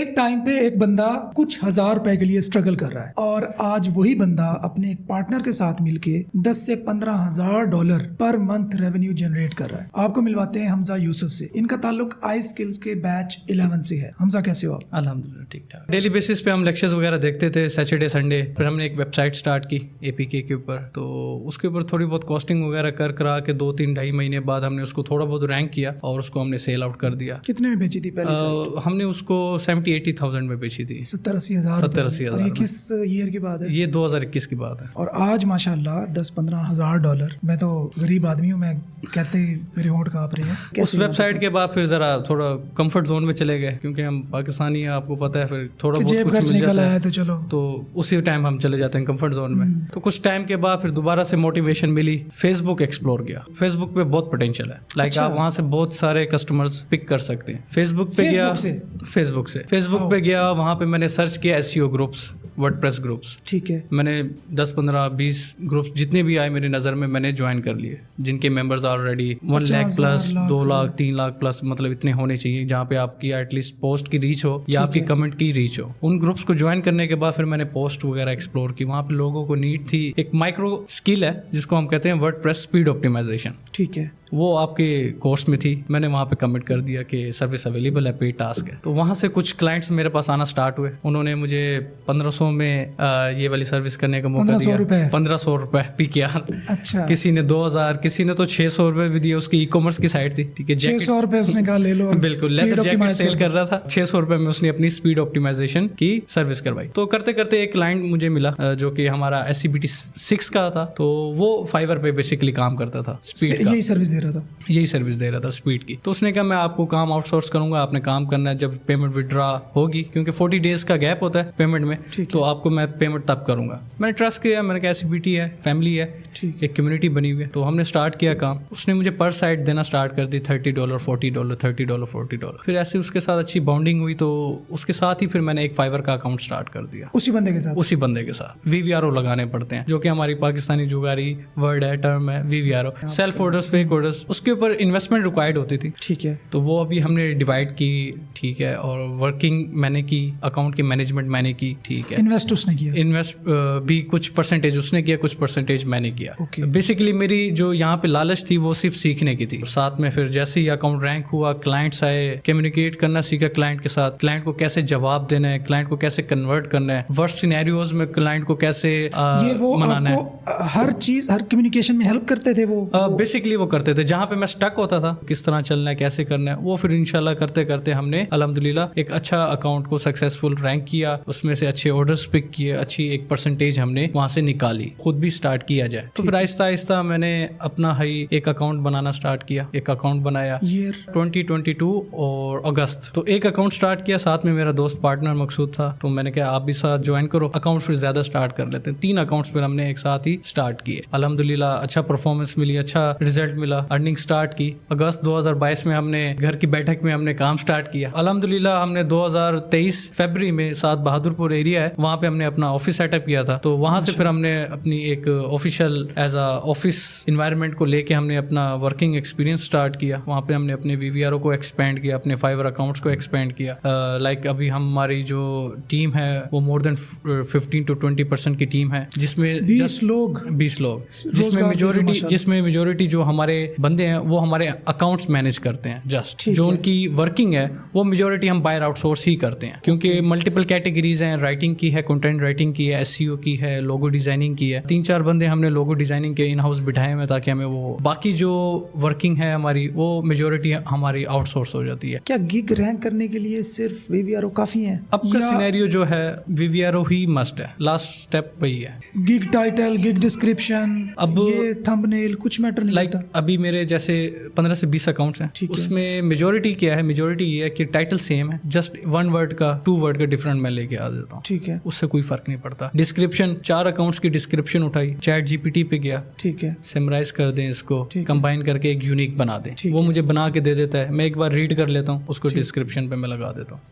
एक टाइम पे एक बंदा कुछ हजार रुपए के लिए स्ट्रगल कर रहा है और आज वही बंदा अपने एक पार्टनर के साथ मिलके 10 से 15,000 dollar per month revenue generate कर रहा है। आपको मिलवाते हैं हमजा यूसुफ से। इनका ताल्लुक आई स्किल्स के बैच 11 से है। हमजा कैसे हो आप? अल्हम्दुलिल्लाह ठीक ठाक। डेली बेसिस पे हम लेक्चर्स वगैरह देखते थे सैटरडे संडे। फिर हमने एक वेबसाइट स्टार्ट की APK के ऊपर, तो उसके ऊपर थोड़ी बहुत कॉस्टिंग वगैरह कर करा के 2-3-2.5 महीने बाद हमने उसको थोड़ा बहुत रैंक किया और उसको हमने सेल आउट कर दिया। कितने में बेची थी पहले? हमने उसको 70-80,000 में बेची थी। 70-80 हजार। 70-80 हजार। ये किस ईयर की बात है? ये 2021 की बात है। और आज माशाल्लाह 10-15 हजार डॉलर। मैं तो गरीब आदमी हूँ, मैं कहते ही मेरे होंठ कांप रहे हैं। उस वेबसाइट के बाद फिर जरा थोड़ा कंफर्ट जोन में चले गए, क्योंकि हम पाकिस्तानी हैं, आपको पता है, फिर थोड़ा बहुत जेब कुछ खर्च मिल निकल जाता आया है तो चलो, तो उसी टाइम हम चले जाते हैं कंफर्ट जोन में। तो कुछ टाइम के बाद फिर दोबारा से मोटिवेशन मिली, फेसबुक एक्सप्लोर किया। फेसबुक पे बहुत पोटेंशियल है, लाइक आप वहां से बहुत सारे कस्टमर्स पिक कर सकते हैं। फेसबुक पे गया, फेसबुक पे गया, वहां पे मैंने सर्च किया SEO ग्रुप्स, वर्डप्रेस ग्रुप्स। ठीक है। मैंने 10-15-20 ग्रुप्स जितने भी आए मेरी नज़र में मैंने ज्वाइन कर लिए, जिनके members already 1 lakh plus, 2 lakh, 3 lakh plus, मतलब इतने होने चाहिए जहाँ पे आपकी एटलीस्ट पोस्ट की रीच हो या आपकी कमेंट की रीच हो। उन ग्रुप्स को ज्वाइन करने के बाद फिर मैंने पोस्ट वगैरह एक्सप्लोर की। वहाँ पे लोगों को नीड थी, एक माइक्रो स्किल है जिसको हम कहते हैं वर्डप्रेस स्पीड ऑप्टिमाइजेशन। ठीक है। वो आपके कोर्स में थी, मैंने वहाँ पे कमिट कर दिया कि सर्विस अवेलेबल है, पेड टास्क है। तो वहाँ से कुछ क्लाइंट्स मेरे पास आना स्टार्ट हुए। उन्होंने मुझे 1500 में ये वाली सर्विस करने का मौका दिया। 1500 रुपए भी किया। अच्छा। किसी ने 2000, किसी ने तो 600 रुपए भी दिए। उसकी ई-कॉमर्स की साइट थी, ठीक है। 600 रुपए उसने कहा ले लो। बिल्कुल, लेदर जैकेट सेल कर रहा था। 600 रुपए में उसने अपनी स्पीड ऑप्टिमाइजेशन की सर्विस करवाई। तो करते करते एक क्लाइंट मुझे मिला जो कि हमारा SCBT 6 का था। तो वो Fiverr पे बेसिकली काम करता था, स्पीड का। यही सर्विस दे रहा था स्पीड की। तो उसने कहा मैं आपको काम आउटसोर्स करूंगा, आपने काम करना है जब पेमेंट विड्रॉ होगी, क्योंकि 40 डेज का गैप होता है पेमेंट में, तो आपको मैं पेमेंट तब करूंगा। मैंने ट्रस्ट किया, मैंने कहा SCBT है, फैमिली है, एक कम्युनिटी बनी हुई है। तो हमने स्टार्ट किया काम। उसने मुझे पर साइट देना स्टार्ट कर दी, $30, $40, $30, $40। फिर ऐसे उसके साथ अच्छी बॉन्डिंग हुई, तो उसके साथ ही फिर मैंने एक Fiverr का अकाउंट स्टार्ट कर दिया। उसी बंदे के साथ VVRO लगाने पड़ते हैं, जो कि हमारी पाकिस्तानी जुगारी वर्ड है, टर्म है VVRO, self orders, fake orders. उसके ऊपर इन्वेस्टमेंट रिक्वायर्ड होती थी। ठीक है। तो वो अभी हमने डिवाइड की, ठीक है। और वर्किंग मैंने की, अकाउंट की मैनेजमेंट मैंने की, ठीक है। इन्वेस्ट उसने किया? इन्वेस्ट भी कुछ परसेंटेज उसने किया, कुछ परसेंटेज मैंने किया। बेसिकली मेरी जो यहाँ पे लालच थी वो सिर्फ सीखने की थी। साथ में फिर जैसे ही अकाउंट रैंक हुआ, क्लाइंट्स आए, कम्युनिकेट करना सीखा क्लाइंट के साथ, क्लाइंट को कैसे जवाब देना है, क्लाइंट को कैसे कन्वर्ट करना है, वर्स्ट सिनेरियोज में क्लाइंट को कैसे मनाना है। हर चीज, हर कम्युनिकेशन में हेल्प करते थे वो। बेसिकली वो करते थे। जहाँ पे मैं स्टक होता था, किस तरह चलना है, कैसे करना है, वो फिर इंशाल्लाह करते करते हमने अल्हम्दुलिल्लाह एक अच्छा अकाउंट को सक्सेसफुल रैंक किया। उसमें से अच्छे ऑर्डर्स पिक किए, अच्छी एक परसेंटेज हमने वहां से निकाली, खुद भी स्टार्ट किया जाए। तो फिर आहिस्ता आहिस्ता मैंने अपना ही एक अकाउंट बनाना स्टार्ट किया। एक अकाउंट बनाया ईयर 2022 और अगस्त। तो एक अकाउंट स्टार्ट किया, साथ में मेरा दोस्त पार्टनर मकसूद था। तो मैंने कहा आप भी साथ ज्वाइन करो, अकाउंट फिर ज्यादा स्टार्ट कर लेते हैं। 3 अकाउंट्स फिर हमने एक साथ ही स्टार्ट किए। अल्हम्दुलिल्लाह अच्छा परफॉर्मेंस मिली, अच्छा रिजल्ट मिला, अर्निंग स्टार्ट की। अगस्त 2022 में हमने घर की बैठक में हमने काम स्टार्ट किया। अल्हम्दुलिल्लाह हमने 2023 फरवरी में साथ बहादुरपुर एरिया है, वहाँ पे हमने अपना ऑफिस सेटअप किया था। तो वहाँ से फिर हमने अपनी एक official as a office environment को लेके हमने अपना वर्किंग एक्सपीरियंस स्टार्ट किया। वहाँ पे हमने अपने VVRO को एक्सपेंड किया, अपने Fiverr अकाउंट्स को एक्सपेंड किया। लाइक अभी हमारी जो टीम है वो मोर देन 15 to 20% की टीम है, जिसमें 20 लोग, जिसमें मेजोरिटी जो हमारे बंदे हैं वो हमारे अकाउंट्स मैनेज करते हैं। जस्ट जो उनकी वर्किंग है वो मेजोरिटी हम बायर आउटसोर्स ही करते हैं, क्योंकि मल्टीपल कैटेगरीज हैं। राइटिंग की है, कंटेंट राइटिंग की है, SEO की है, लोगो डिजाइनिंग की है। 3-4 बंदे हमने लोगो डिजाइनिंग के इन हाउस बिठाए हुए, ताकि हमें वो बाकी जो वर्किंग है हमारी वो मेजोरिटी हमारी आउटसोर्स हो जाती है। क्या गिग रैंक करने के लिए सिर्फ VVRO काफी है? अब का सिनेरियो जो है VVRO ही मस्ट है, लास्ट स्टेप वही है। गिग टाइटल, गिग डिस्क्रिप्शन, अब ये थंबनेल कुछ मैटर नहीं लाइक अभी मेरे जैसे 15 से 20 अकाउंट्स हैं, उसमें मेजोरिटी क्या है, मेजोरिटी ये है कि टाइटल सेम है, जस्ट 1 वर्ड का 2 वर्ड का डिफरेंट मैं लेके आ जाता हूँ। ठीक है, उससे कोई फर्क नहीं पड़ता। डिस्क्रिप्शन 4 अकाउंट्स की डिस्क्रिप्शन उठाई, ChatGPT पे गया, ठीक है, समराइज कर दें इसको, कंबाइन करके एक यूनिक बना दें, वो मुझे बना के दे देता है। मैं एक बार रीड कर लेता हूँ, उसको डिस्क्रिप्शन पे मैं लगा देता हूँ।